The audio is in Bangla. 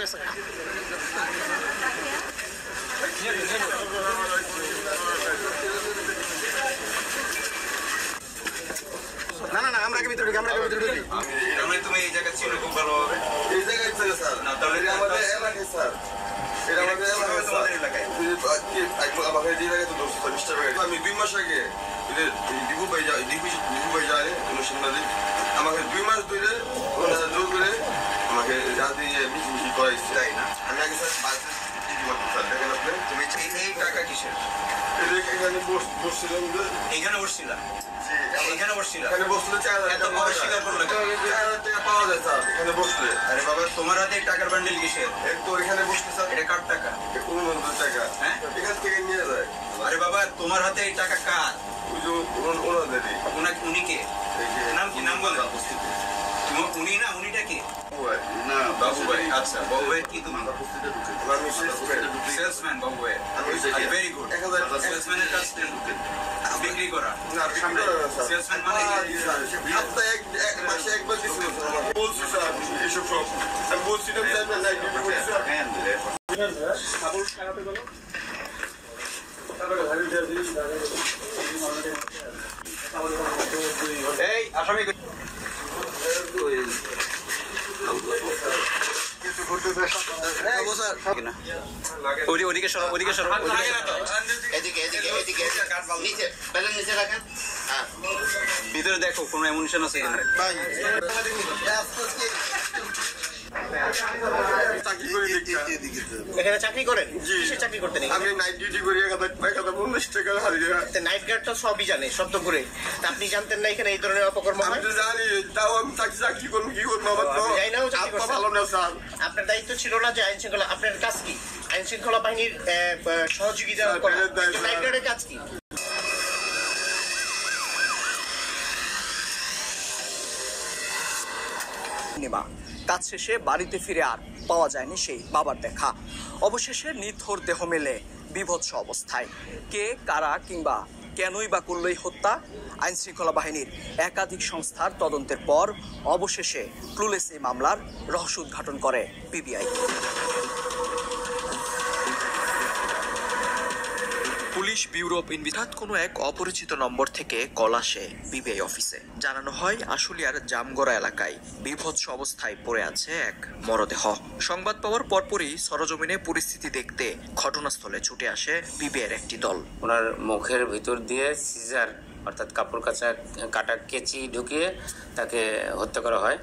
গেছে। না না না, আমরা কি ভিতরে আমরা ভিতরে ঢুকি। আমি তুমি এই জায়গা ছিল খুব ভালো হবে। এই জায়গায় ছিল স্যার। না তাহলে আমাদের এলাকায় স্যার। এটা আমাদের এলাকায় তোমাদের এলাকায়। আমাকে যে জায়গায় তো 20 টাকা। আমি 2 মাস আগে ডিপু ভাই যায় অনুসন্ধানে আমাকে 2 মাস ধরে ওনারা জোর করে আমাকে রাতে মিশি করাইছে। তাই না? আমি আগে স্যার বাসে স্যার দেখেন আপনি তুমি এই টাকা কিসের? এখানে বসছিলাম এইখানে বসছিলাম। এখানে বসছিলাম। এখানে বসলে 4000 এত বড় স্বীকার করলে কেন? 4000 টাকা পাওয়া যায় স্যার এখানে বসলে। আরে বাবা তোমার হাতে টাকার বান্ডেল কিসের? তো এখানে বসলে স্যার এটা কার টাকা? 69 টাকা। হ্যাঁ? এখান থেকে নিয়ে যায়। আরে বাবা তোমার হাতে এই টাকা কার? ওই যে ওনাদেরই। উনি কে? নাম কি? নাম বলে উনি না, উনিটা কি? না বাবু ভাই। আচ্ছা বাবু ভাই কি তুমি? আমি সেলসম্যান বাবু ভাই। Very good. 1000 সেলসম্যানের কাজ বিক্রি করা। না বিক্রি করা না স্যার। সেলসম্যান মানে সপ্তাহে এক মাসে একবার দিছিল স্যার আমাকে। বলছি স্যার এসব সব আমি বলছিলাম স্যার না ডিউটি করছি স্যার। এই আসামি ওদিকে সরো, ওদিকে সরো। এদিকে নিচে বেলুন নিচে রাখেন। ভিতরে দেখো কোনো অ্যামুনিশন আছে কিনা। চাকরি করে দেখছি। এখানে চাকরি করেন? কিসের চাকরি করতেন? আমি নাইট ডিউটি করি 1050 টাকা হারিয়ে। নাইট গার্ড তো সবই জানে, সব তো ঘুরে। আপনি জানতেন না এখানে এই ধরনের অপকর্ম আমি হয়? তো জানি তাও আমি চাকরি করবো কি করবো আমার তো জানি না, ও চাকরি আত্মা করছে। ভালো না স্যার। আপনার দায়িত্ব ছিল না যে আইন শৃঙ্খলা, আপনার কাজ কি? আইন শৃঙ্খলা বাহিনীর সহযোগিতা করা। নাইট গার্ডের কাজ কি? কাজ শেষে বাড়িতে ফিরে আর পাওয়া যায়নি সেই বাবার দেখা। অবশেষে নিথর দেহ মেলে বিভৎস অবস্থায়। কে, কারা কিংবা কেনই বা করলই হত্যা? আইন শৃঙ্খলা বাহিনীর একাধিক সংস্থার তদন্তের পর অবশেষে ক্লুলেস এই মামলার রহস্য উদ্ঘাটন করে PBI. Police bureau of investigation কোনো এক অপরিচিত নম্বর থেকে কল আসে পিবিআই অফিসে। জানানো হয় আশুলিয়ার জামগড়া এলাকায় বিভৎস অবস্থায় পড়ে আছে এক মরদেহ। সংবাদ পাওয়ার পরপরই সরজমিনে পরিস্থিতি দেখতে ঘটনাস্থলে ছুটে আসে পিবিআইয়ের একটি দল। ওনার মুখের ভিতর দিয়ে সিজার অর্থাৎ কাপড় কাটা কেচি ঢুকিয়ে তাকে হত্যা করা হয়।